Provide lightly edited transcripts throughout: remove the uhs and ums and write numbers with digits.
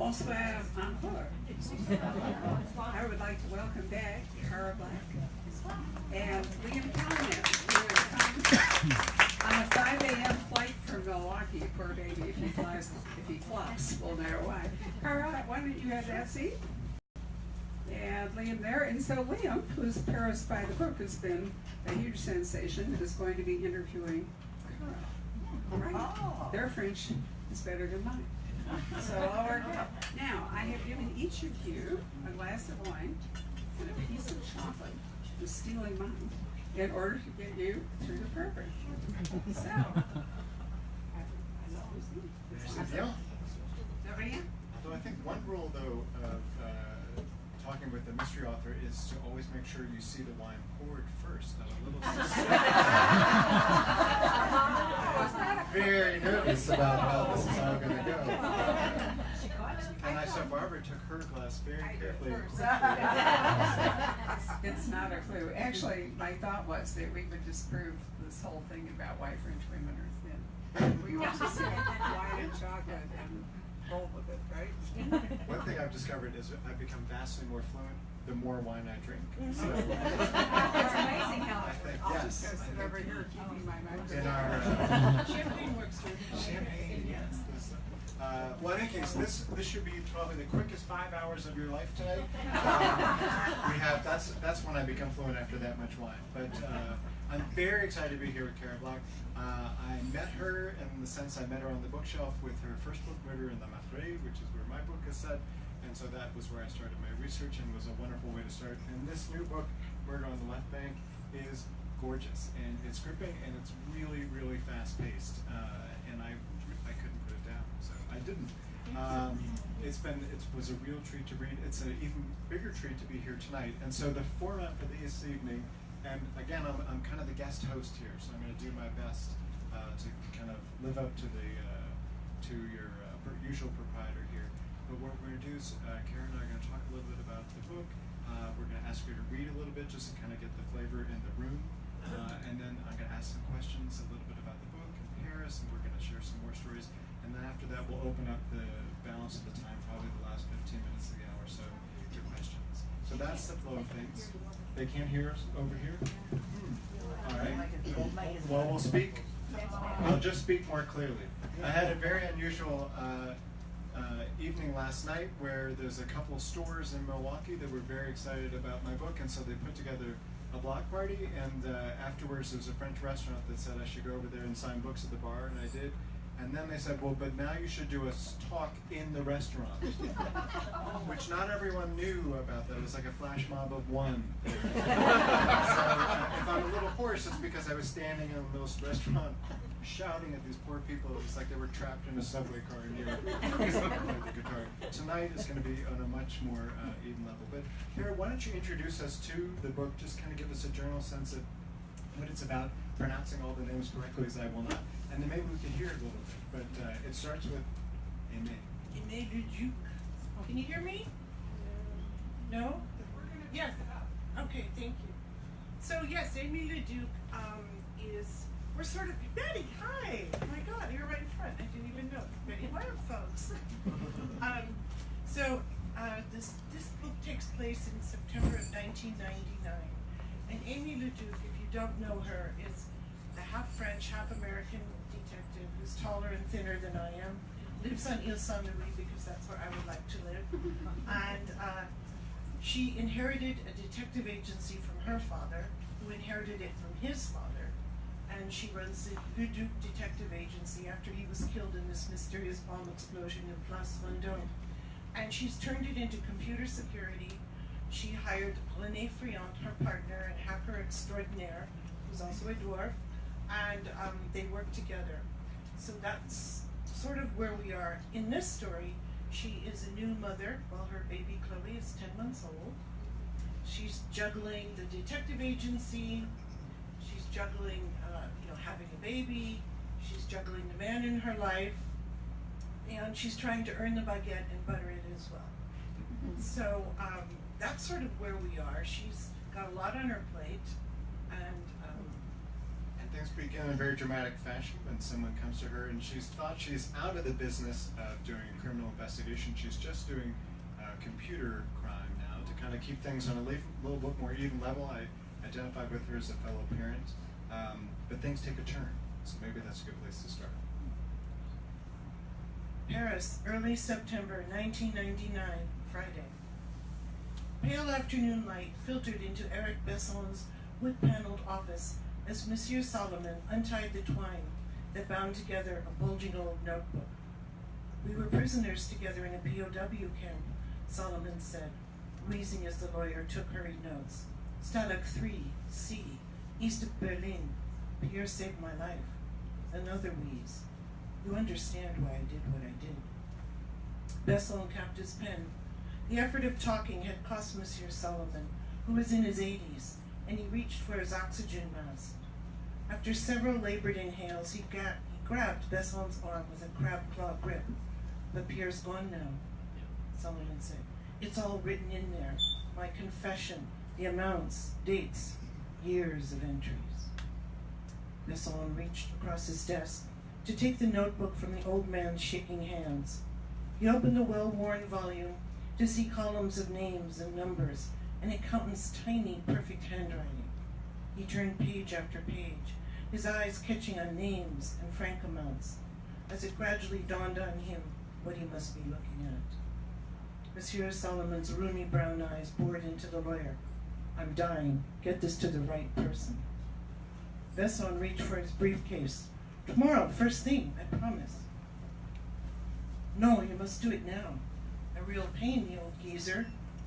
Bonsoir encore. I would like to welcome back Cara Black and Liam Callanan, who has come on a 5 a.m. flight from Milwaukee. Poor baby, if he flops, we'll know why. Cara, why don't you have that seat? And Liam there. And so Liam, who's Paris by the book, has been a huge sensation, is going to be interviewing Cara. Right. Their French is better than mine. So I'll work out. Now, I have given each of you a glass of wine and a piece of chocolate for stealing mine in order to get you through the program. So, So I think one rule, though, of talking with a mystery author is to always make sure you see the wine poured first. I'm a little very nervous about how this is all going to go. And I saw Barbara took her glass very carefully. It's not a clue. Actually, my thought was that we would disprove this whole thing about why French women are thin. We want to see wine and chocolate and roll with it, right? One thing I've discovered is I've become vastly more fluent the more wine I drink. So, It's amazing how I think, I'll yes, just go sit over here keeping my mouth. in our Champagne works too. champagne, yes. Well, in any case, this should be probably the quickest 5 hours of your life today. That's when I become fluent after that much wine. But I'm very excited to be here with Cara Black. I met her in the sense I met her on the bookshelf with her first book, Murder in the Marais, which is where my book is set. And so that was where I started my research and was a wonderful way to start. And this new book, Murder on the Left Bank, is gorgeous and it's gripping and it's really, really fast paced. And I couldn't put it down, so I didn't. It was a real treat to read. It's an even bigger treat to be here tonight. And so the format for this evening, and again, I'm kind of the guest host here, so I'm going to do my best to kind of live up to your usual proprietor here. But what we're going to do is, Cara and I are going to talk a little bit about the book. We're going to ask her to read a little bit just to kind of get the flavor in the room. And then I'm going to ask some questions, a little bit about the book and Paris, and we're going to share some more stories. And then after that, we'll open up the balance of the time, probably the last 15 minutes of the hour or so, to questions. So that's the flow of things. They can't hear us over here? All right. Well, we'll speak. I'll just speak more clearly. I had a very unusual evening last night where there's a couple of stores in Milwaukee that were very excited about my book, and so they put together a block party, and afterwards there was a French restaurant that said I should go over there and sign books at the bar, and I did. And then they said, well, but now you should do a talk in the restaurant, which not everyone knew about that. It was like a flash mob of one. So if I'm a little hoarse, it's because I was standing in the middle of the restaurant shouting at these poor people. It was like they were trapped in a subway car near the guitar. Tonight is going to be on a much more even level. But Cara, why don't you introduce us to the book, just kind of give us a general sense of what it's about, pronouncing all the names correctly as I will not. And then maybe we can hear it a little bit, but it starts with Aimee. Aimee LeDuc. Can you hear me? No? Yes. Okay, thank you. So yes, Aimee LeDuc we're sort of, Betty, hi! Oh my God, you're right in front. I didn't even know. Betty, welcome, folks. This book takes place in September of 1999. And Aimee LeDuc, if you don't know her, is a half French, half American detective who's taller and thinner than I am, lives on Ile Saint-Louis because that's where I would like to live. And she inherited a detective agency from her father, who inherited it from his father. And she runs the LeDuc Detective Agency after he was killed in this mysterious bomb explosion in Place Vendôme. And she's turned it into computer security. She hired René Friant, her partner and hacker extraordinaire, who's also a dwarf, and they work together. So that's sort of where we are. In this story, she is a new mother while her baby Chloe is 10 months old. She's juggling the detective agency, she's juggling having a baby, she's juggling the man in her life, and she's trying to earn the baguette and butter it as well. So that's sort of where we are. She's got a lot on her plate, and things begin in a very dramatic fashion when someone comes to her and she's thought she's out of the business of doing criminal investigation. She's just doing computer crime now to kind of keep things on a little bit more even level. I identify with her as a fellow parent, but things take a turn, so maybe that's a good place to start. Paris, early September 1999, Friday. Pale afternoon light filtered into Eric Besson's wood-paneled office as Monsieur Solomon untied the twine that bound together a bulging old notebook. We were prisoners together in a POW camp, Solomon said, wheezing as the lawyer took hurried notes. Stalag 3, C, east of Berlin. Pierre saved my life. Another wheeze. You understand why I did what I did. Besson capped his pen. The effort of talking had cost Monsieur Solomon, who was in his 80s, and he reached for his oxygen mask. After several labored inhales, he grabbed Besson's arm with a crab claw grip. But Pierre's gone now, Solomon said. It's all written in there. My confession, the amounts, dates, years of entries. Besson reached across his desk to take the notebook from the old man's shaking hands. He opened the well-worn volume to see columns of names and numbers, an accountant's tiny, perfect handwriting. He turned page after page, his eyes catching on names and franc amounts, as it gradually dawned on him what he must be looking at. Monsieur Solomon's rheumy brown eyes bored into the lawyer. I'm dying. Get this to the right person. Besson reached for his briefcase. Tomorrow, first thing, I promise. No, you must do it now. A real pain, the old geezer.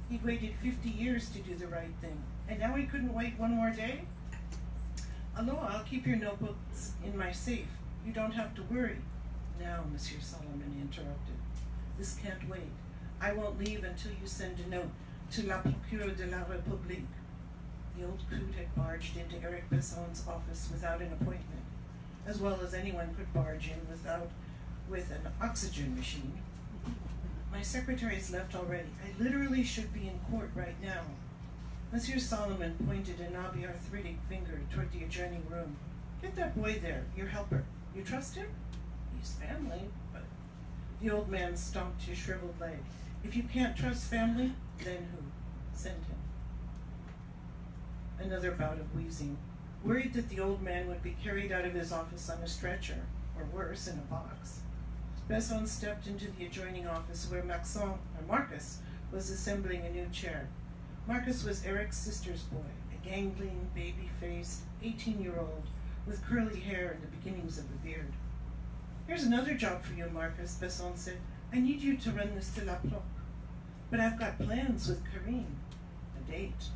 He'd waited 50 years to do the right thing, and now he couldn't wait one more day? Allons, I'll keep your notebooks in my safe. You don't have to worry. Now, Monsieur Solomon interrupted. This can't wait. I won't leave until you send a note to La Procure de la République. The old coot had barged into Eric Besson's office without an appointment, as well as anyone could barge in with an oxygen machine. My secretary's left already. I literally should be in court right now. Monsieur Solomon pointed a knobby arthritic finger toward the adjoining room. Get that boy there, your helper. You trust him? He's family, but... The old man stomped his shriveled leg. If you can't trust family, then who? Send him. Another bout of wheezing. Worried that the old man would be carried out of his office on a stretcher, or worse, in a box. Besson stepped into the adjoining office where Marcus was assembling a new chair. Marcus was Eric's sister's boy, a gangling, baby-faced, 18-year-old with curly hair and the beginnings of a beard. Here's another job for you, Marcus, Besson said. I need you to run this to La Proc. But I've got plans with Karine. A date.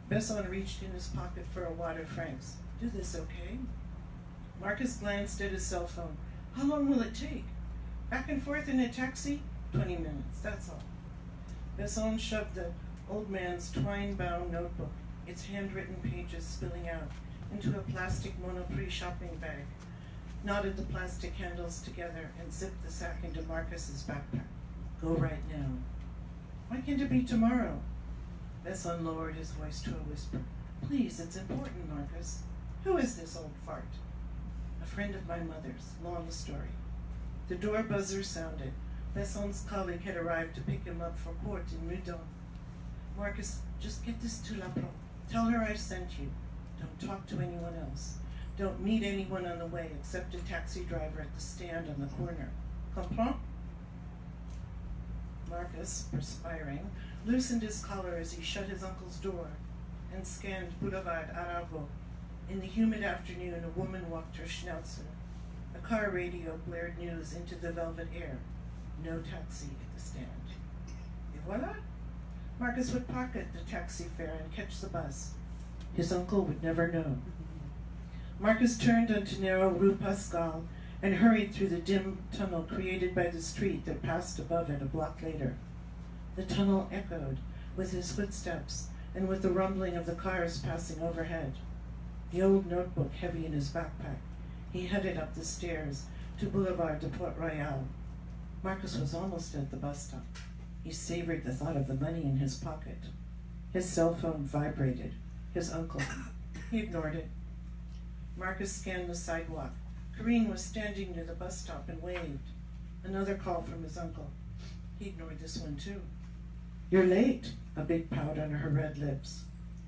Besson reached in his pocket for a wad of francs. Do this, okay? Marcus glanced at his cell phone. How long will it take? Back and forth in a taxi? 20 minutes, that's all. Besson shoved the old man's twine-bound notebook, its handwritten pages spilling out, into a plastic Monoprix shopping bag, knotted the plastic handles together, and zipped the sack into Marcus's backpack. Go right now. Why can't it be tomorrow? Besson lowered his voice to a whisper. Please, it's important, Marcus. Who is this old fart? A friend of my mother's. Long story. The door buzzer sounded. Besson's colleague had arrived to pick him up for court in Meudon. Marcus, just get this to La Pro. Tell her I sent you. Don't talk to anyone else. Don't meet anyone on the way except a taxi driver at the stand on the corner. Comprends? Marcus, perspiring, loosened his collar as he shut his uncle's door and scanned Boulevard Arago. In the humid afternoon, a woman walked her schnauzer. A car radio blared news into the velvet air. No taxi at the stand. Et voilà! Marcus would pocket the taxi fare and catch the bus. His uncle would never know. Marcus turned onto narrow Rue Pascal and hurried through the dim tunnel created by the street that passed above it a block later. The tunnel echoed with his footsteps and with the rumbling of the cars passing overhead. The old notebook heavy in his backpack, he headed up the stairs to Boulevard de Port-Royal. Marcus was almost at the bus stop. He savored the thought of the money in his pocket. His cell phone vibrated. His uncle. He ignored it. Marcus scanned the sidewalk. Corinne was standing near the bus stop and waved. Another call from his uncle. He ignored this one too. "You're late," a big pout on her red lips.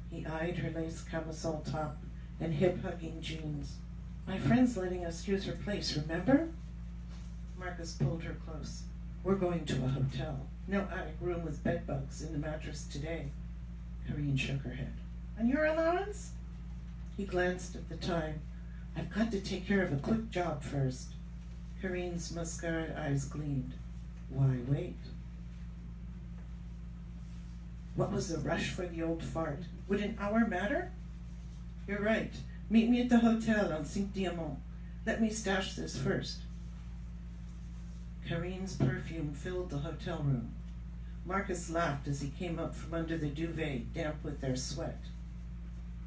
He eyed her lace camisole top and hip-hugging jeans. "My friend's letting us use her place, remember?" Marcus pulled her close. "We're going to a hotel. No attic room with bed bugs in the mattress today." Corinne shook her head. "On your allowance?" He glanced at the time. "I've got to take care of a quick job first." Corinne's mascara eyes gleamed. "Why wait?" What was the rush for the old fart? Would an hour matter? "You're right. Meet me at the hotel on Saint-Diamant. Let me stash this first." Corinne's perfume filled the hotel room. Marcus laughed as he came up from under the duvet, damp with their sweat.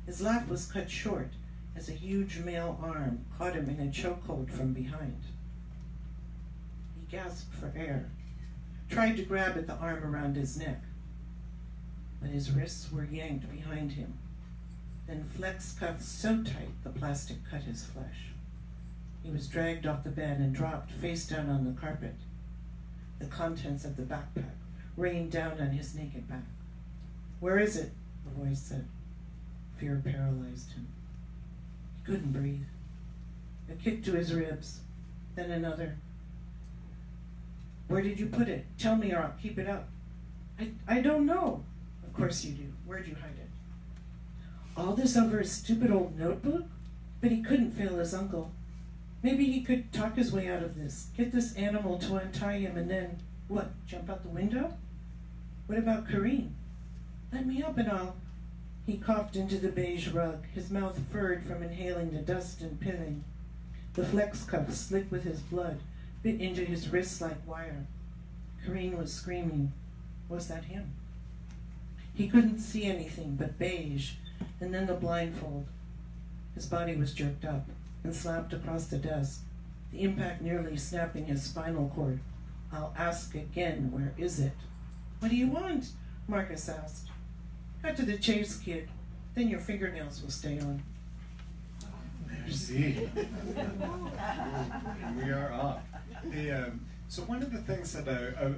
His laugh was cut short as a huge male arm caught him in a chokehold from behind. He gasped for air, tried to grab at the arm around his neck, but his wrists were yanked behind him. Then flex cuffed so tight the plastic cut his flesh. He was dragged off the bed and dropped face down on the carpet. The contents of the backpack rained down on his naked back. "Where is it?" the voice said. Fear paralyzed him. He couldn't breathe. A kick to his ribs, then another. "Where did you put it? Tell me or I'll keep it up." I don't know." "Of course you do. Where'd you hide it?" All this over a stupid old notebook? But he couldn't fail his uncle. Maybe he could talk his way out of this, get this animal to untie him, and then, what, jump out the window? What about Corinne? "Let me up and I'll..." He coughed into the beige rug, his mouth furred from inhaling the dust and pilling. The flex cuff, slick with his blood, bit into his wrists like wire. Corinne was screaming. Was that him? He couldn't see anything but beige, and then the blindfold. His body was jerked up and slapped across the desk, the impact nearly snapping his spinal cord. "I'll ask again, where is it?" "What do you want?" Marcus asked. "Cut to the chase, kid. Then your fingernails will stay on." Merci. We are off. So one of the things that,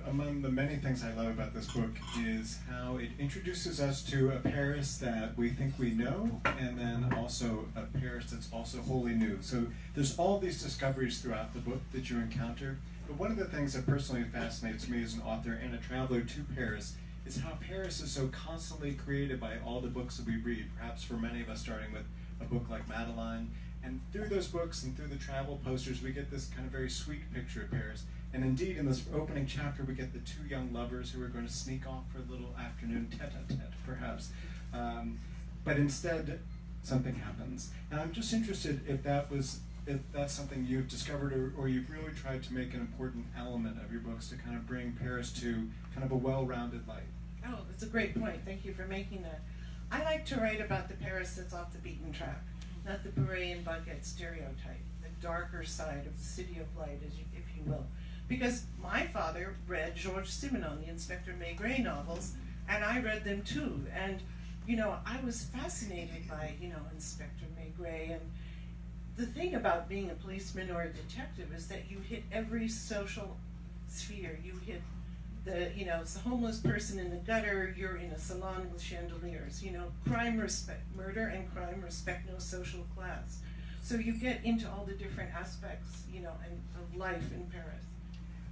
among the many things I love about this book is how it introduces us to a Paris that we think we know, and then also a Paris that's also wholly new. So there's all these discoveries throughout the book that you encounter, but one of the things that personally fascinates me as an author and a traveler to Paris is how Paris is so constantly created by all the books that we read, perhaps for many of us starting with a book like Madeline. And through those books and through the travel posters, we get this kind of very sweet picture of Paris. And indeed, in this opening chapter, we get the two young lovers who are going to sneak off for a little afternoon tete-a-tete, perhaps. But instead, something happens. And I'm just interested if that's something you've discovered or you've really tried to make an important element of your books to kind of bring Paris to kind of a well-rounded light. Oh, that's a great point. Thank you for making that. I like to write about the Paris that's off the beaten track, not the beret and baguette stereotype, the darker side of the city of light, if you will. Because my father read Georges Simenon, the Inspector Maigret novels, and I read them too. And, I was fascinated by, Inspector Maigret. And the thing about being a policeman or a detective is that you hit every social sphere. You hit it's the homeless person in the gutter, you're in a salon with chandeliers, crime, respect, murder and crime respect no social class. So you get into all the different aspects, of life in Paris.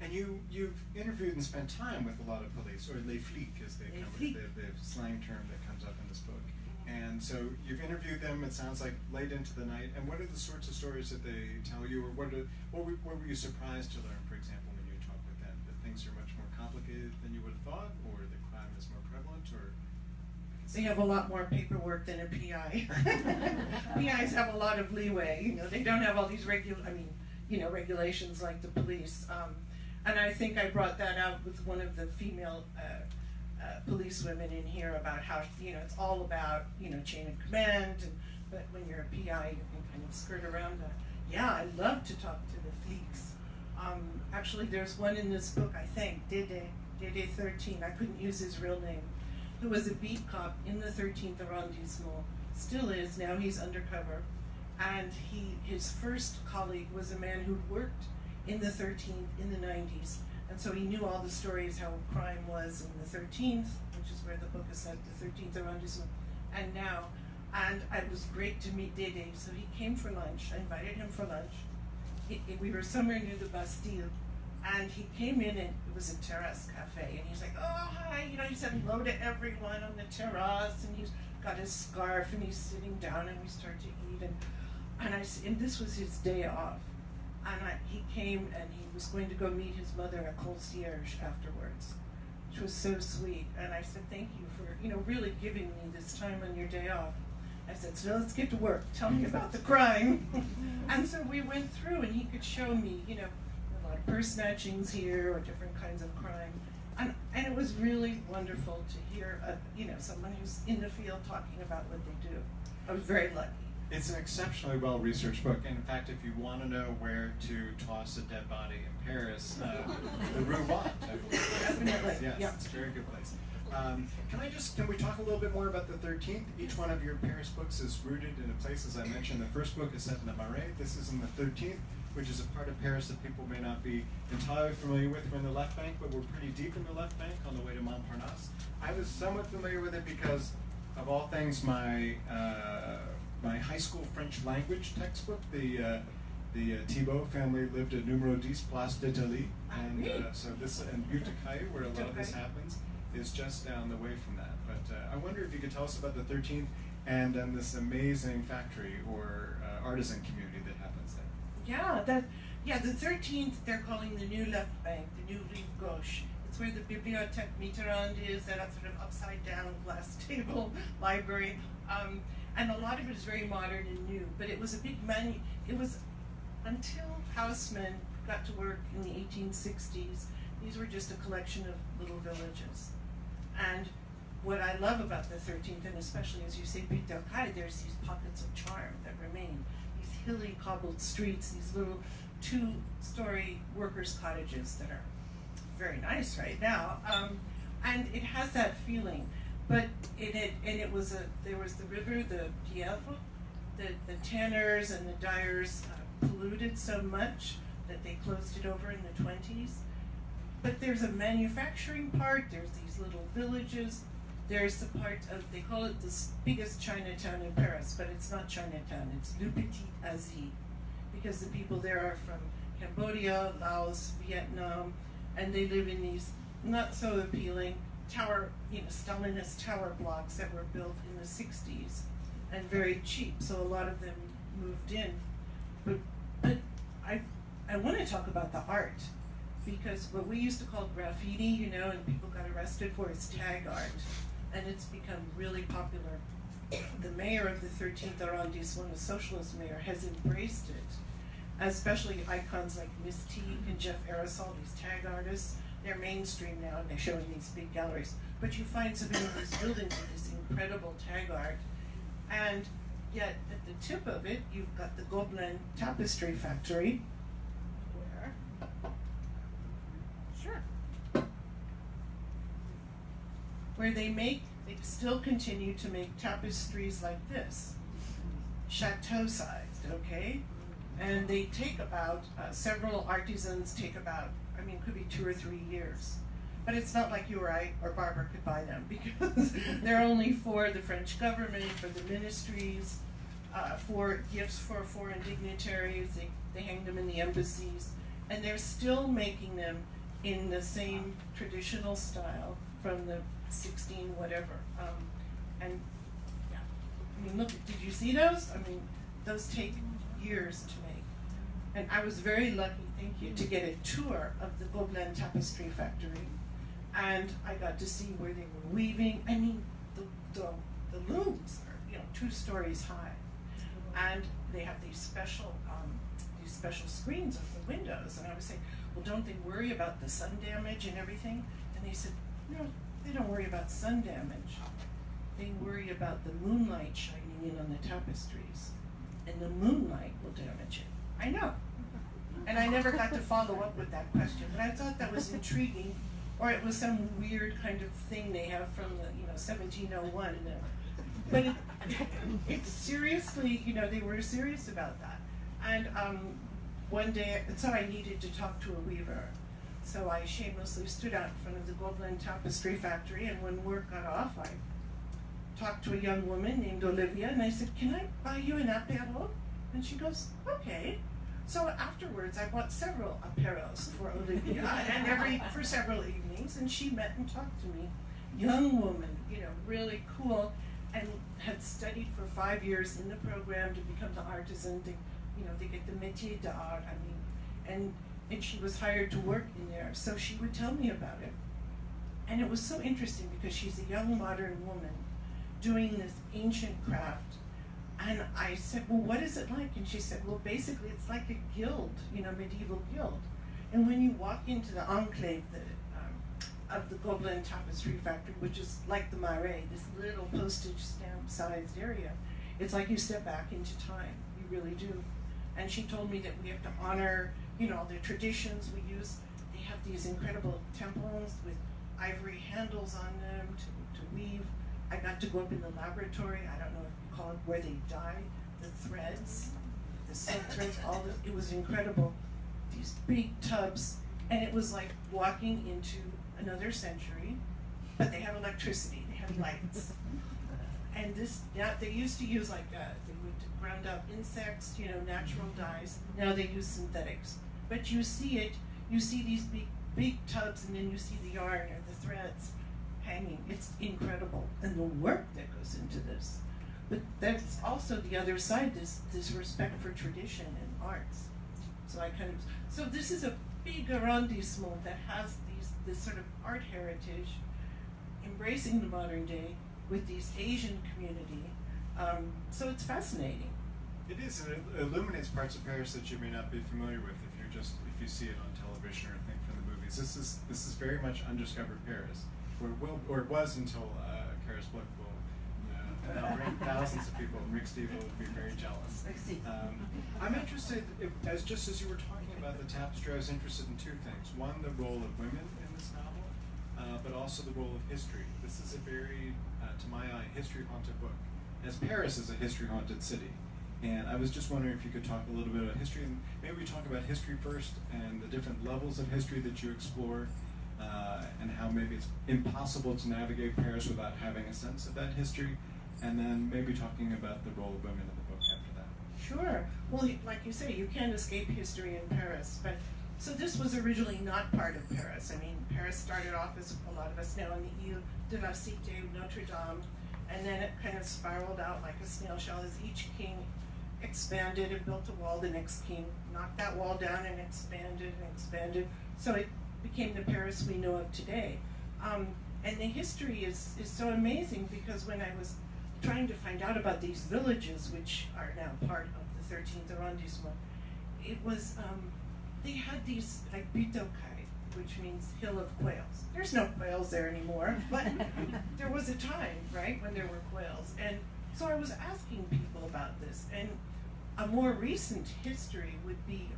And you've interviewed and spent time with a lot of police, or les flics, as they come with the slang term that comes up in this book. And so you've interviewed them, it sounds like, late into the night. And what are the sorts of stories that they tell you, or what were you surprised to learn, for example, when you talk with them? That things are much more complicated than you would have thought, or that crime is more prevalent, or? They have a lot more paperwork than a PI. PIs have a lot of leeway. They don't have all these regulations like the police. And I think I brought that out with one of the female police women in here about how, it's all about, chain of command. But when you're a PI, you can kind of skirt around that. Yeah, I love to talk to the flics. Actually, there's one in this book, I think, Dede 13, I couldn't use his real name, who was a beat cop in the 13th arrondissement, still is, now he's undercover. and his first colleague was a man who'd worked in the 13th in the 90s, and so he knew all the stories how crime was in the 13th, which is where the book is set, the 13th arrondissement, and now. And it was great to meet Dede, so he came for lunch. I invited him for lunch. We were somewhere near the Bastille, and he came in, and it was a terrace cafe, and he's like, oh, hi, he said hello to everyone on the terrace, and he's got his scarf, and he's sitting down, and we start to eat, and this was his day off, and he came, and he was going to go meet his mother at concierge afterwards, which was so sweet, and I said, thank you for, really giving me this time on your day off. I said, so let's get to work. Tell me about the crime. And so we went through, and he could show me, a lot of purse snatchings here or different kinds of crime. And it was really wonderful to hear, someone who's in the field talking about what they do. I was very lucky. It's an exceptionally well-researched book, and in fact, if you want to know where to toss a dead body in Paris, the Rue Watt. Definitely. Yes, Yeah. it's a very good place. Can we talk a little bit more about the 13th? Each one of your Paris books is rooted in a place, as I mentioned. The first book is set in the Marais. This is in the 13th, which is a part of Paris that people may not be entirely familiar with. We're in the left bank, but we're pretty deep in the left bank on the way to Montparnasse. I was somewhat familiar with it because, of all things, my high school French language textbook, the Thibault family lived at Numero 10 Place d'Italie, and so this, and Butakai, where a lot of this happens, is just down the way from that. But I wonder if you could tell us about the 13th and then this amazing factory or artisan community that happens there. The 13th they're calling the New Left Bank, the New Rive Gauche. It's where the Bibliothèque Mitterrand is, that sort of upside down glass table library. And a lot of it is very modern and new, but it was a big it was until Haussmann got to work in the 1860s, these were just a collection of little villages. And what I love about the 13th, and especially as you say, Butakai, there's these pockets of charm that remain. These hilly cobbled streets, these little 2-story workers' cottages that are very nice right now. And it has that feeling. But there was the river, the Bièvre, the tanners and the dyers polluted so much that they closed it over in the 20s. But there's a manufacturing part, there's these little villages, there's the part of, they call it the biggest Chinatown in Paris, but it's not Chinatown, it's Le Petit Asie, because the people there are from Cambodia, Laos, Vietnam, and they live in these not so appealing tower, Stalinist tower blocks that were built in the 60s and very cheap, so a lot of them moved in. But I want to talk about the art, because what we used to call graffiti, and people got arrested for, is tag art, and it's become really popular. The mayor of the 13th arrondissement, the socialist mayor, has embraced it, especially icons like Miss Teague and Jeff Aerosol, these tag artists. They're mainstream now, and they're showing these big galleries. But you find some of these buildings with this incredible tag art, and yet at the tip of it, you've got the Gobelin Tapestry Factory, where they still continue to make tapestries like this, chateau-sized, okay? And they take about, several artisans take about, it could be 2 or 3 years. But it's not like you or I or Barbara could buy them, because they're only for the French government, for the ministries, for gifts for foreign dignitaries. They hang them in the embassies, and they're still making them in the same traditional style from the 16 whatever. And yeah, look, did you see those? Those take years to make. And I was very lucky, thank you, to get a tour of the Gobelin Tapestry Factory. And I got to see where they were weaving. The looms are 2 stories high. And they have these special screens on the windows. And I was saying, well, don't they worry about the sun damage and everything? And they said, no, they don't worry about sun damage. They worry about the moonlight shining in on the tapestries. And the moonlight will damage it. I know. And I never got to follow up with that question, but I thought that was intriguing, or it was some weird kind of thing they have from the 1701. But it's seriously, you know, they were serious about that. And one day, so I needed to talk to a weaver. So I shamelessly stood out in front of the Gobelin Tapestry Factory, and when work got off, I talked to a young woman named Olivia, and I said, "Can I buy you an apéro?" And she goes, "Okay." So afterwards, I bought several apéros for Olivia, and for several evenings, and she met and talked to me. Young woman, you know, really cool, and had studied for 5 years in the program to become the artisan. They get the métier d'art. I mean, and she was hired to work in there, so she would tell me about it. And it was so interesting because she's a young modern woman doing this ancient craft. And I said, "Well, what is it like?" And she said, "Well, basically it's like a guild, you know, medieval guild. And when you walk into the enclave of the Gobelin Tapestry Factory, which is like the Marais, this little postage stamp sized area, it's like you step back into time. You really do." And she told me that we have to honor, you know, the traditions we use. They have these incredible temples with ivory handles on them to weave. I got to go up in the laboratory, I don't know if you call it, where they dye the threads, the silk threads, it was incredible. These big tubs, and it was like walking into another century, but they had electricity, they had lights. And they used to use they would ground up insects, you know, natural dyes. Now they use synthetics. But you see these big tubs, and then you see the yarn or the threads hanging. It's incredible, and the work that goes into this. But that's also the other side, this respect for tradition and arts. So this is a big arrondissement that has this sort of art heritage, embracing the modern day with these Asian community. So it's fascinating. It is, and it illuminates parts of Paris that you may not be familiar with if you see it on television or think from the movies. This is very much undiscovered Paris, or it was until Cara Black will now bring thousands of people, and Rick Steele would be very jealous. I'm interested, as you were talking about the tapestry, I was interested in two things. One, the role of women in this novel, but also the role of history. This is a very, to my eye, history-haunted book, as Paris is a history-haunted city. And I was just wondering if you could talk a little bit about history, and maybe we talk about history first and the different levels of history that you explore, and how maybe it's impossible to navigate Paris without having a sense of that history, and then maybe talking about the role of women in the book after that. Sure. Well, like you say, you can't escape history in Paris. But so this was originally not part of Paris. I mean, Paris started off, as a lot of us know, in the Ile de la Cité, Notre Dame, and then it kind of spiraled out like a snail shell as each king expanded and built a wall. The next king knocked that wall down and expanded and expanded. So it became the Paris we know of today. And the history is so amazing, because when I was trying to find out about these villages, which are now part of the 13th arrondissement, it was, they had these, like, Butokai, which means hill of quails. There's no quails there anymore, but there was a time, right, when there were quails. And so I was asking people about this, and a more recent history would be,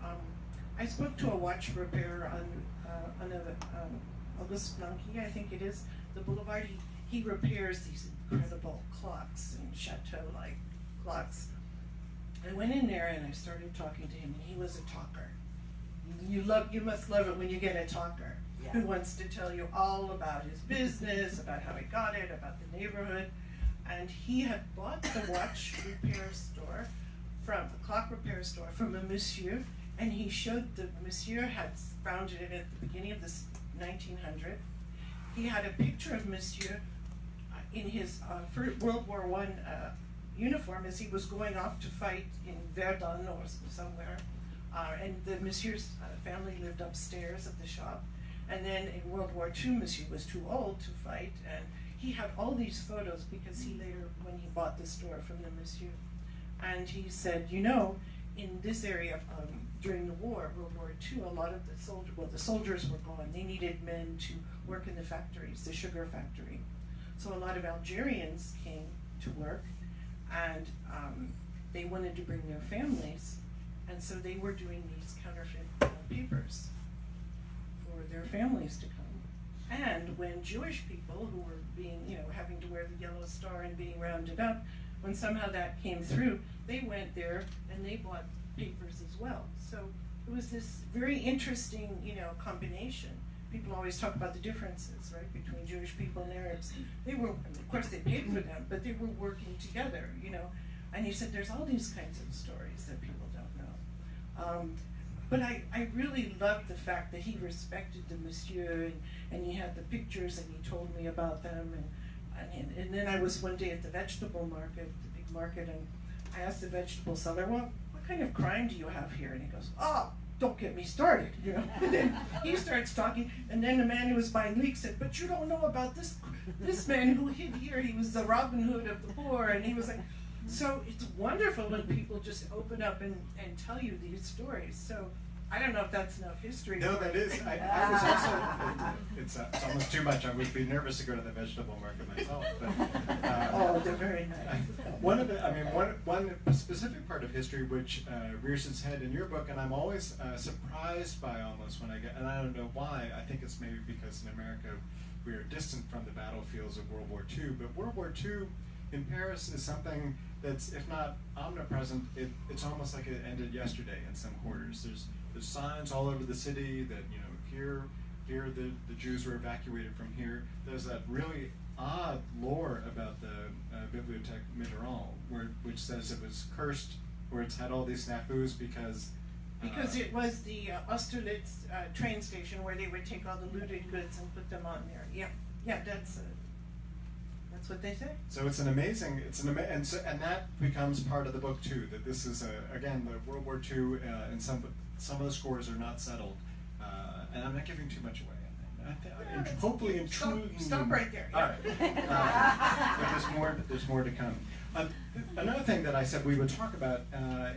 I spoke to a watch repairer on Auguste Blanqui, I think it is, the boulevard. He repairs these incredible clocks and chateau-like clocks. I went in there and I started talking to him, and he was a talker. You must love it when you get a talker who wants to tell you all about his business, about how he got it, about the neighborhood. And he had bought the watch repair store clock repair store from a monsieur, and he showed the monsieur had founded it at the beginning of this 1900. He had a picture of monsieur in his World War I uniform as he was going off to fight in Verdun or somewhere. And the monsieur's family lived upstairs of the shop. And then in World War II, monsieur was too old to fight, and he had all these photos because he later, when he bought the store from the monsieur, and he said, you know, in this area during the war, World War II, a lot of the soldiers were gone. They needed men to work in the factories, the sugar factory. So a lot of Algerians came to work, and they wanted to bring their families, and so they were doing these counterfeit papers for their families to come. And when Jewish people who were being, having to wear the yellow star and being rounded up, when somehow that came through, they went there and they bought papers as well. So it was this very interesting, combination. People always talk about the differences, right, between Jewish people and Arabs. They were, of course, they paid for them, but they were working together, And he said there's all these kinds of stories that people don't know. But I really loved the fact that he respected the monsieur, and he had the pictures, and he told me about them. And then I was one day at the vegetable market, the big market, and I asked the vegetable seller, well, what kind of crime do you have here? And he goes, oh, don't get me started, And then he starts talking, and then the man who was buying leeks said, but you don't know about this man who hid here. He was the Robin Hood of the poor, and he was like, so it's wonderful when people just open up and tell you these stories. So I don't know if that's enough history. No, that is. I was also. It's almost too much. I would be nervous to go to the vegetable market myself. But, oh, they're very nice. One specific part of history which rears its head in your book, and I'm always surprised by almost when I get, and I don't know why. I think it's maybe because in America we are distant from the battlefields of World War II. But World War II in Paris is something that's, if not omnipresent, it's almost like it ended yesterday in some quarters. There's signs all over the city that, here the Jews were evacuated from here. There's that really odd lore about the Bibliothèque Mitterrand, which says it was cursed, or it's had all these snafus because it was the Austerlitz train station where they would take all the looted goods and put them on there. Yeah, that's what they say. So it's an amazing, and that becomes part of the book too. That this is again the World War II, and some of the scores are not settled, and I'm not giving too much away. Hopefully intriguing. Stop right there. All right. But there's more to come. Another thing that I said we would talk about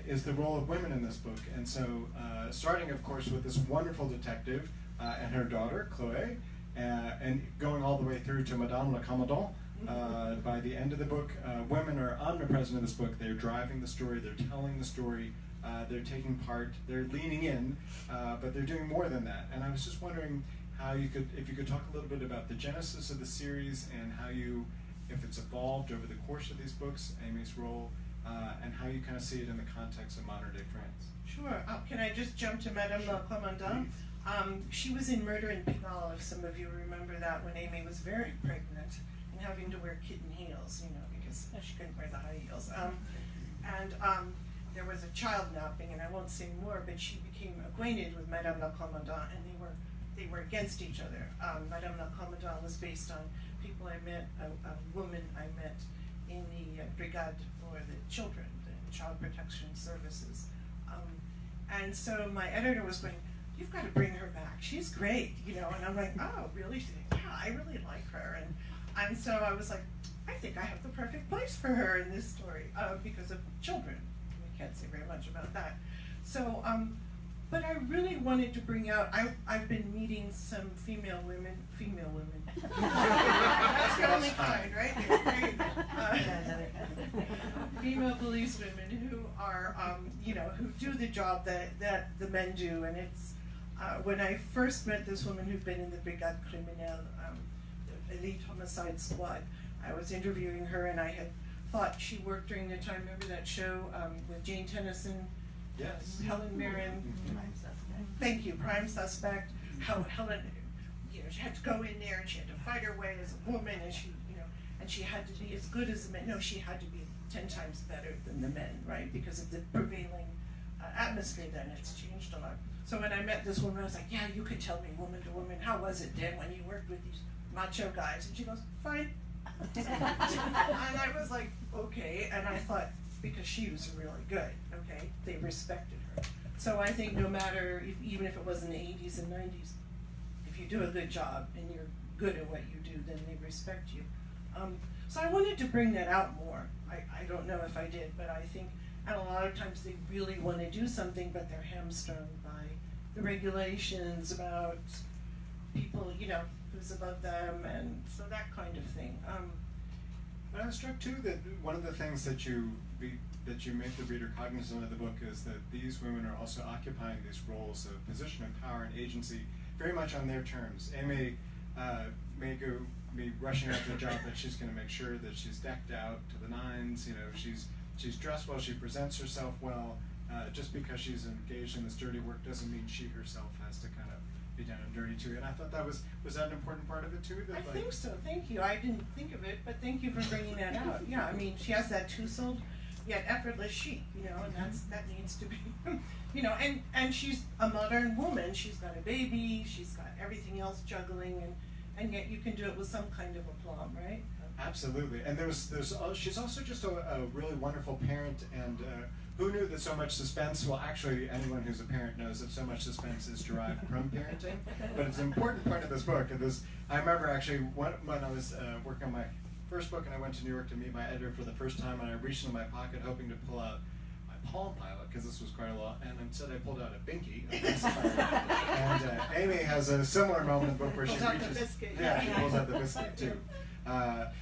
is the role of women in this book, and so starting, of course, with this wonderful detective and her daughter Chloe, and going all the way through to Madame la Commandant. By the end of the book, women are omnipresent in this book. They're driving the story, they're telling the story, they're taking part, they're leaning in, but they're doing more than that. And I was just wondering if you could talk a little bit about the genesis of the series and if it's evolved over the course of these books, Aimee's role, and how you kind of see it in the context of modern day France. Sure. Can I just jump to Madame la Commandant? She was in Murder in Pigalle, if some of you remember that, when Aimee was very pregnant and having to wear kitten heels, because she couldn't wear the high heels. There was a child napping, and I won't say more, but she became acquainted with Madame la Commandant, and they were against each other. Madame la Commandant was based on people I met, a woman I met in the Brigade for the Children, the Child Protection Services. And so my editor was going, you've got to bring her back. She's great, and I'm like, oh, really? She's like, yeah, I really like her. And so I was like, I think I have the perfect place for her in this story because of children. We can't say very much about that. So, but I really wanted to bring out, I've been meeting some female women. That's the only kind, right? Female police women who are, who do the job that the men do. And it's, when I first met this woman who'd been in the Brigade Criminelle, the elite homicide squad, I was interviewing her, and I had thought she worked during the time, remember that show with Jane Tennyson? Yes. Helen Mirren. Prime Suspect. Thank you, Prime Suspect. How Helen, she had to go in there and she had to fight her way as a woman, and she had to be as good as the men. No, she had to be 10 times better than the men, right? Because of the prevailing atmosphere then. It's changed a lot. So when I met this woman, I was like, yeah, you could tell me woman to woman, how was it then when you worked with these macho guys? And she goes, fine. And I was like, okay. And I thought, because she was really good, okay? They respected her. So I think no matter, even if it was in the 80s and 90s, if you do a good job and you're good at what you do, then they respect you. So I wanted to bring that out more. I don't know if I did, but I think, and a lot of times they really want to do something, but they're hamstrung by the regulations about people, who's above them, and so that kind of thing. But I was struck too that one of the things that you make the reader cognizant of the book is that these women are also occupying these roles of position and power and agency very much on their terms. Aimee may go be rushing out to a job that she's going to make sure that she's decked out to the nines. You know, she's dressed well, she presents herself well. Just because she's engaged in this dirty work doesn't mean she herself has to kind of be down and dirty too. And I thought that was that an important part of it too? That, I think so. Thank you. I didn't think of it, but thank you for bringing that out. Yeah, I mean, she has that two-souled yet effortless chic, you know, and that needs to be, you know, and she's a modern woman. She's got a baby. She's got everything else juggling, and yet you can do it with some kind of aplomb, right? Absolutely. And she's also just a really wonderful parent, and who knew that so much suspense, well actually anyone who's a parent knows that so much suspense is derived from parenting, but it's an important part of this book. And I remember actually when I was working on my first book and I went to New York to meet my editor for the first time, and I reached into my pocket hoping to pull out my Palm Pilot, because this was quite a lot, and instead I pulled out a Binky, and Aimee has a similar moment in the book where she Pulls out the reaches, biscuit. yeah, she pulls out the biscuit too.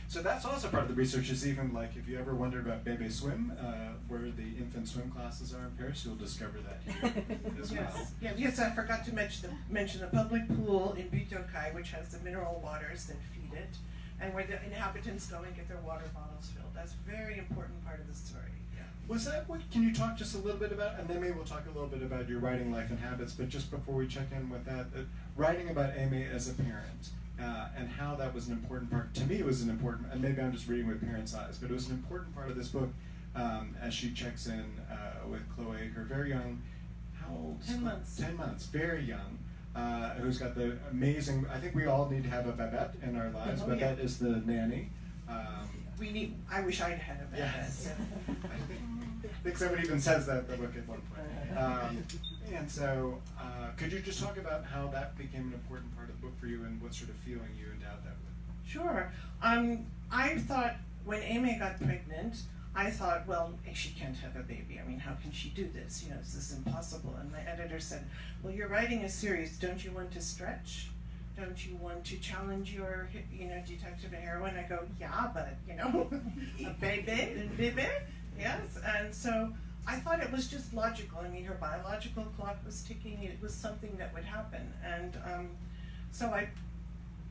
So that's also part of the research, is even like if you ever wonder about Bébé Swim, where the infant swim classes are in Paris, you'll discover that here as well. Yes, I forgot to mention the public pool in Butokai, which has the mineral waters that feed it, and where the inhabitants go and get their water bottles filled. That's a very important part of the story. Yeah. Was that what, can you talk just a little bit about, and then maybe we'll talk a little bit about your writing life and habits, but just before we check in with that, writing about Aimee as a parent, and how that was an important part. To me it was an important, and maybe I'm just reading with parents' eyes, but it was an important part of this book, as she checks in with Chloe, her very young, how old? 10 months. 10 months, very young, who's got the amazing, I think we all need to have a Babette in our lives. Oh, Babette yeah. is the nanny. I wish I'd had a bad Yes. I think somebody even says that in the book at one point. And so, could you just talk about how that became an important part of the book for you, and what sort of feeling you endowed that with? Sure. I thought when Aimee got pregnant, I thought, well, she can't have a baby. I mean, how can she do this? You know, is this impossible? And my editor said, well, you're writing a series. Don't you want to stretch? Don't you want to challenge your, you know, detective and heroine? I go, yeah, but, you know, a baby, yes. And so I thought it was just logical. I mean, her biological clock was ticking. It was something that would happen. And so I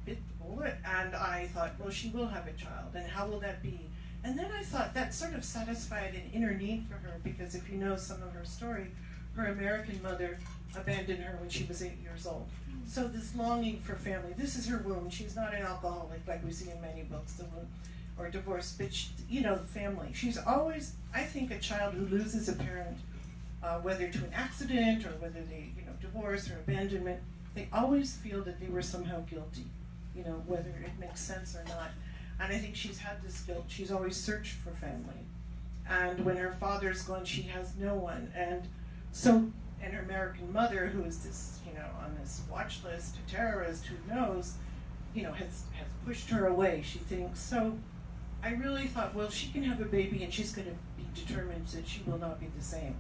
bit the bullet, and I thought, well, she will have a child, and how will that be? And then I thought that sort of satisfied an inner need for her, because if you know some of her story, her American mother abandoned her when she was 8 years old. So this longing for family, this is her wound. She's not an alcoholic like we see in many books, the wound, or divorce, but she, you know, family. She's always, I think, a child who loses a parent, whether to an accident or whether they, you know, divorce or abandonment, they always feel that they were somehow guilty, you know, whether it makes sense or not. And I think she's had this guilt. She's always searched for family. And when her father's gone, she has no one. And so, and her American mother, who is this, you know, on this watch list, a terrorist who knows, you know, has pushed her away, she thinks. So I really thought, well, she can have a baby and she's going to be determined that she will not be the same.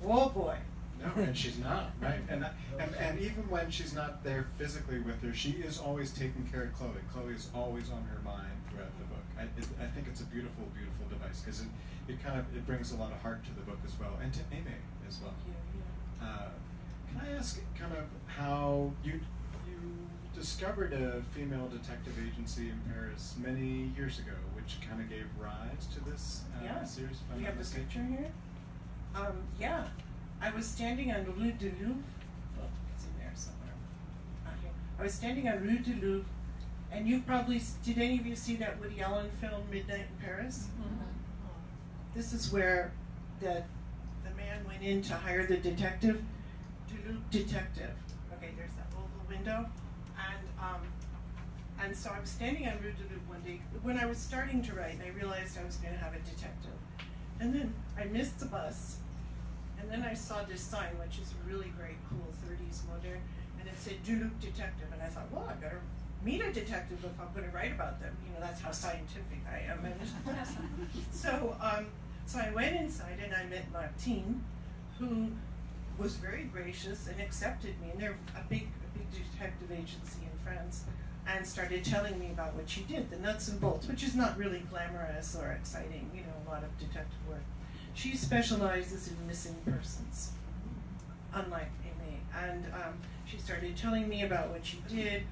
Oh boy. No, and she's not, right? And even when she's not there physically with her, she is always taking care of Chloe. Chloe is always on her mind throughout the book. I think it's a beautiful, beautiful device, because it brings a lot of heart to the book as well, and to Aimee as well. Can I ask kind of how you discovered a female detective agency in Paris many years ago, which kind of gave rise to this series? If I'm You not have the mistaken? picture here? Yeah. I was standing on Rue de Louvre. Oh, it's in there somewhere. Okay. I was standing on Rue de Louvre, and you probably, did any of you see that Woody Allen film, Midnight in Paris? Mm-hmm. This is where the man went in to hire the detective. Duluth detective. Okay, there's that oval window. And so I was standing on Rue de Louvre one day when I was starting to write, and I realized I was going to have a detective. And then I missed the bus. And then I saw this sign, which is really great, cool, 30s modern, and it said Duluth Detective, and I thought, well, I better meet a detective if I'm going to write about them. You know, that's how scientific I am. So I went inside and I met Martine, who was very gracious and accepted me, and they're a big detective agency in France, and started telling me about what she did, the nuts and bolts, which is not really glamorous or exciting, you know, a lot of detective work. She specializes in missing persons, unlike Aimee. And she started telling me about what she did.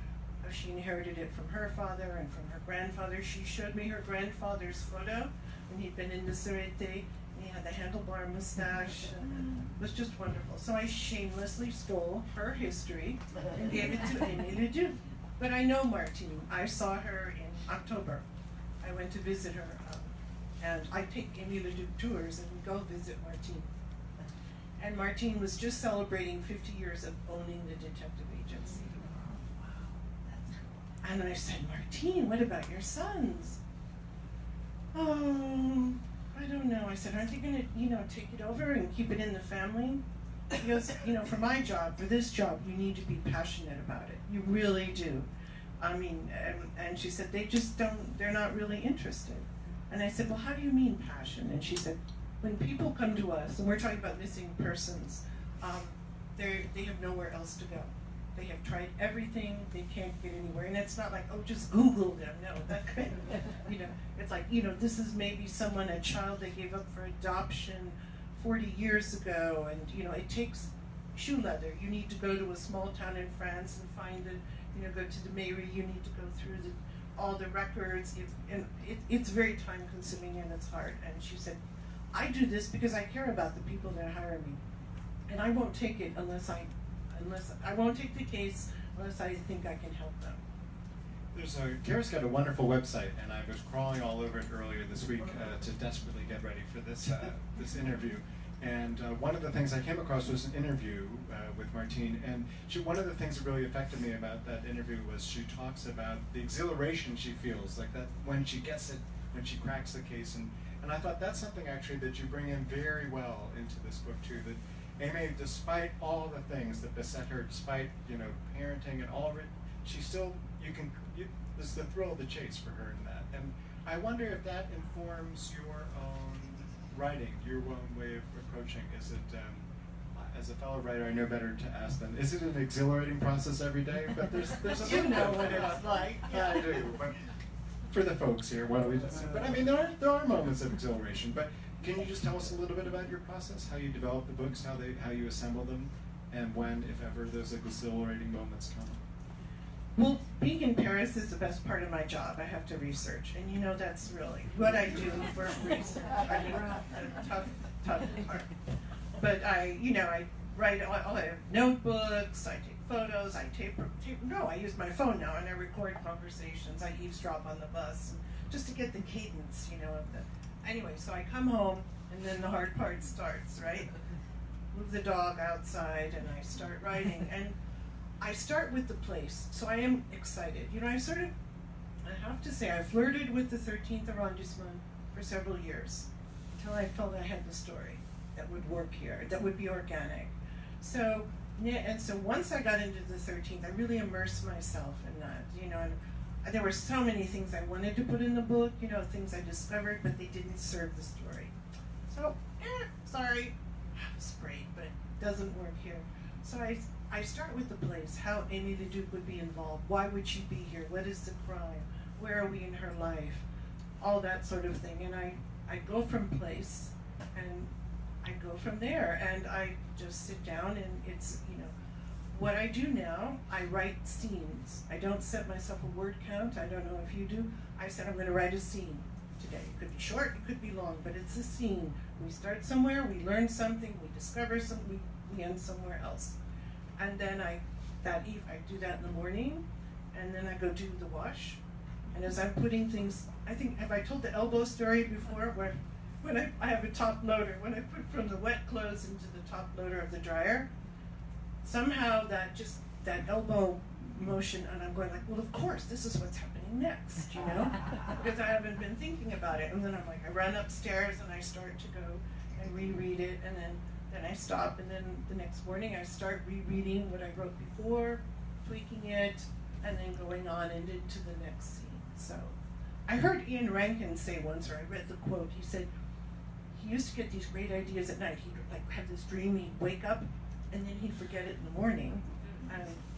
she inherited it from her father and from her grandfather. She showed me her grandfather's photo when he'd been in the Surete, and he had the handlebar mustache, and it was just wonderful. So I shamelessly stole her history and gave it to Aimee LeDuc. But I know Martine. I saw her in October. I went to visit her, and I take Aimee LeDuc tours and we go visit Martine. And Martine was just celebrating 50 years of owning the detective agency. And I said, Martine, what about your sons? Oh, I don't know. I said, aren't they going to, take it over and keep it in the family? He goes, for my job, for this job, you need to be passionate about it. You really do. I mean, and she said, they're not really interested. And I said, well, how do you mean passion? And she said, when people come to us, and we're talking about missing persons, they have nowhere else to go. They have tried everything, they can't get anywhere. And it's not like, oh, just Google them. No, that kind of, it's like, this is maybe a child they gave up for adoption 40 years ago, and, it takes shoe leather. You need to go to a small town in France and find it, go to the mairie, you need to go through all the records, it's very time consuming and it's hard. And she said, I do this because I care about the people that hire me, and I won't take it unless I won't take the case unless I think I can help them. Cara's got a wonderful website, and I was crawling all over it earlier this week to desperately get ready for this interview. And one of the things I came across was an interview with Martine, and one of the things that really affected me about that interview was she talks about the exhilaration she feels, like that when she gets it, when she cracks the case, and I thought that's something actually that you bring in very well into this book too. That Aimee, despite all the things that beset her, despite parenting and all of it, she still there's the thrill of the chase for her in that. And I wonder if that informs your own writing, your own way of approaching. Is it, as a fellow writer, I know better to ask them, is it an exhilarating process every day? But there's a You know what it's like. Yeah, I do. But for the folks here, what do we just? But I mean, there are moments of exhilaration. But can you just tell us a little bit about your process, how you develop the books, how you assemble them, and when, if ever, those exhilarating moments come? Well, being in Paris is the best part of my job. I have to research, and that's really what I do for research. I mean, a tough part. But I write. I have notebooks. I take photos. I tape. No, I use my phone now, and I record conversations. I eavesdrop on the bus, just to get the cadence, of the. Anyway, so I come home, and then the hard part starts. Right, move the dog outside, and I start writing, and I start with the place, so I am excited. I have to say, I flirted with the 13th arrondissement for several years until I felt I had the story that would work here, that would be organic. So once I got into the 13th, I really immersed myself in that, and there were so many things I wanted to put in the book, things I discovered, but they didn't serve the story. So, sorry, it's great, but it doesn't work here. So I start with the place, how Aimee LeDuc would be involved, why would she be here, what is the crime, where are we in her life, all that sort of thing. And I go from place, and I go from there, and I just sit down, and it's, what I do now, I write scenes. I don't set myself a word count, I don't know if you do. I said I'm going to write a scene today. It could be short, it could be long, but it's a scene. We start somewhere, we learn something, we discover something, we end somewhere else. And then I do that in the morning, and then I go do the wash. And as I'm putting things, have I told the elbow story before, where when I have a top loader, when I put from the wet clothes into the top loader of the dryer, somehow that elbow motion, and I'm going like, well, of course, this is what's happening next, because I haven't been thinking about it. And then I'm like, I run upstairs and I start to go and reread it, and then I stop, and then the next morning I start rereading what I wrote before, tweaking it, and then going on and into the next scene. So I heard Ian Rankin say once, or I read the quote, he said he used to get these great ideas at night. He'd have this dream, he'd wake up, and then he'd forget it in the morning,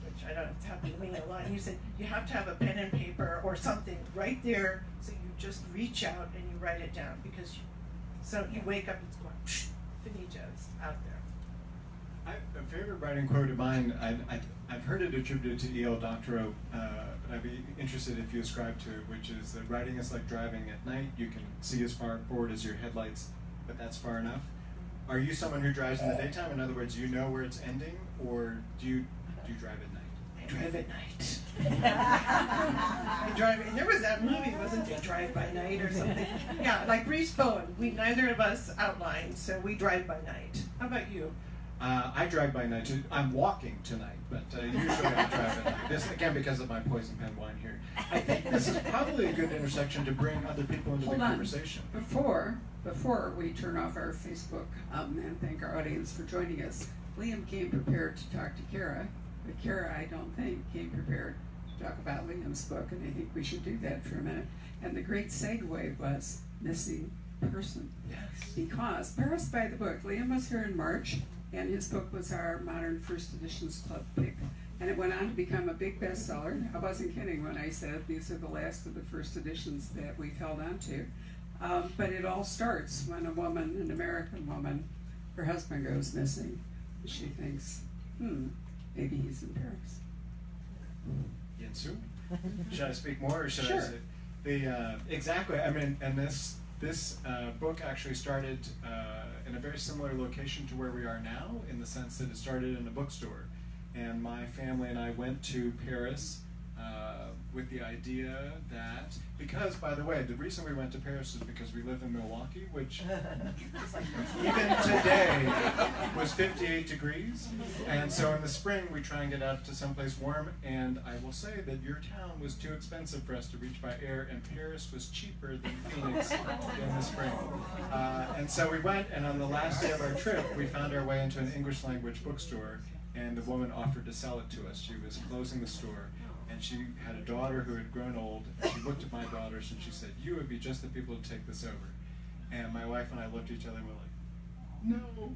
which I don't know, it's happened to me a lot. And he said, you have to have a pen and paper or something right there, so you just reach out and you write it down, because you wake up, it's going, psh, finito, it's out there. A favorite writing quote of mine, I've heard it attributed to E.L. Doctorow, and I'd be interested if you ascribe to it, which is that writing is like driving at night. You can see as far forward as your headlights, but that's far enough. Are you someone who drives in the daytime? In other words, you know where it's ending, or do you drive at night? I drive at night. I drive, and there was that movie, wasn't it, Drive by Night or something? Yeah, like Reese Bowen. Neither of us outlined, so we drive by night. How about you? I drive by night too. I'm walking tonight, but usually I drive at night. This again because of my poison pen wine here. I think this is probably a good intersection to bring other people into the conversation. Before we turn off our Facebook and thank our audience for joining us, Liam came prepared to talk to Cara, but Cara, I don't think, came prepared to talk about Liam's book, and I think we should do that for a minute. And the great segue was missing person. Yes. Because Paris by the book, Liam was here in March, and his book was our Modern First Editions Club pick. And it went on to become a big bestseller. I wasn't kidding when I said these are the last of the first editions that we've held on to. But it all starts when a woman, an American woman, her husband goes missing. She thinks, maybe he's in Paris. Yinsu? Should I speak more, or should Sure. I say exactly? I mean, and this book actually started in a very similar location to where we are now, in the sense that it started in a bookstore, and my family and I went to Paris with the idea that, because, by the way, the reason we went to Paris is because we live in Milwaukee, which even today was 58 degrees, and so in the spring we try and get out to someplace warm, and I will say that your town was too expensive for us to reach by air, and Paris was cheaper than Phoenix in the spring. And so we went, and on the last day of our trip we found our way into an English language bookstore, and the woman offered to sell it to us. She was closing the store, and she had a daughter who had grown old, and she looked at my daughters and she said, "You would be just the people to take this over." And my wife and I looked at each other and were like, "No."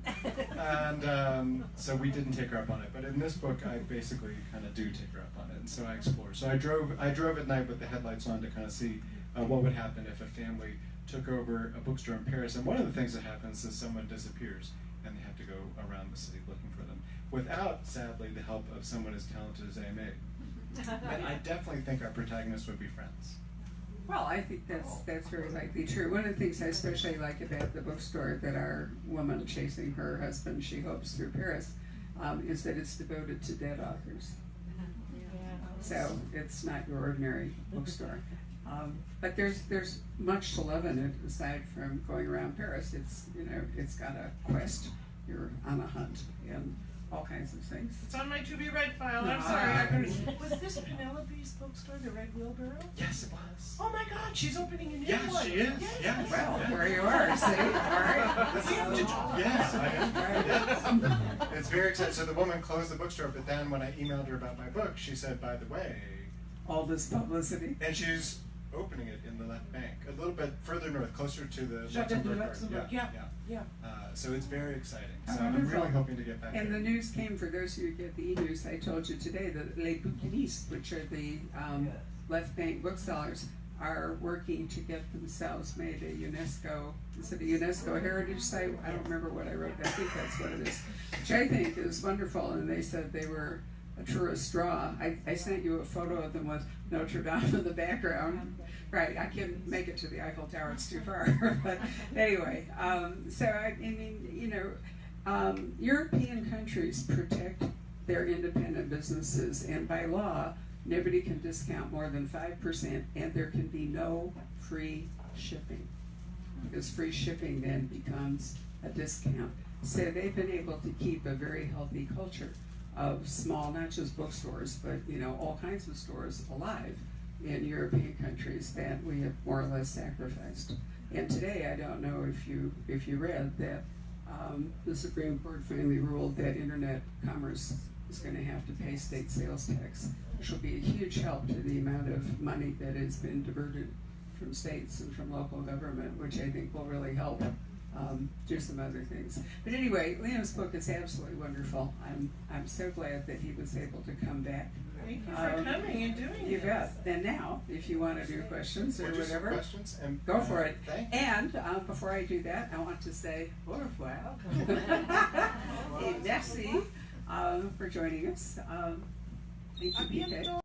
And so we didn't take her up on it. But in this book, I basically kind of do take her up on it, and so I explore. So I drove at night with the headlights on to kind of see what would happen if a family took over a bookstore in Paris. And one of the things that happens is someone disappears, and they have to go around the city looking for them, without, sadly, the help of someone as talented as Aimee. And I definitely think our protagonists would be friends. Well, I think that's very likely true. One of the things I especially like about the bookstore that our woman chasing her husband, she hopes, through Paris, is that it's devoted to dead authors. So it's not your ordinary bookstore. But there's much to love in it aside from going around Paris. It's got a quest. You're on a hunt and all kinds of things. It's on my to-be-read file. I'm sorry. Was this Penelope's bookstore, the Red Wheelbarrow? Yes, it was. Oh my God, she's opening a new Yes, one. she is. Yes. Yes. Well, there you are. See, all right. Yes, I am. It's very exciting. So the woman closed the bookstore, but then when I emailed her about my book, she said, "By the way," All this publicity. and she's opening it in the left bank, a little bit further north, closer to the Jardin de Luxembourg. Luxembourg. Yeah. So it's very exciting. Oh, So I'm wonderful. really hoping to get back And there. the news came, for those of you who get the e-news, I told you today that Les Bouquinistes, which are the left bank booksellers, are working to get themselves made a UNESCO, is it a UNESCO heritage site? I don't remember what I wrote, I think that's what it is, which I think is wonderful, and they said they were a tourist draw. I sent you a photo of them with Notre Dame in the background. Right, I can't make it to the Eiffel Tower, it's too far. But anyway, so I mean, European countries protect their independent businesses, and by law, nobody can discount more than 5%, and there can be no free shipping, because free shipping then becomes a discount. So they've been able to keep a very healthy culture of small, not just bookstores, but all kinds of stores alive in European countries that we have more or less sacrificed. And today, I don't know if you read that the Supreme Court finally ruled that internet commerce is going to have to pay state sales tax, which will be a huge help to the amount of money that has been diverted from states and from local government, which I think will really help do some other things. But anyway, Liam's book is absolutely wonderful. I'm so glad that he was able to come back. Thank you for coming and doing You this. bet. And now, if you want to do questions or We'll do some whatever, questions, and go for it. Thank you. And before I do that, I want to say au revoir. Et merci for joining us. Thank you, PK.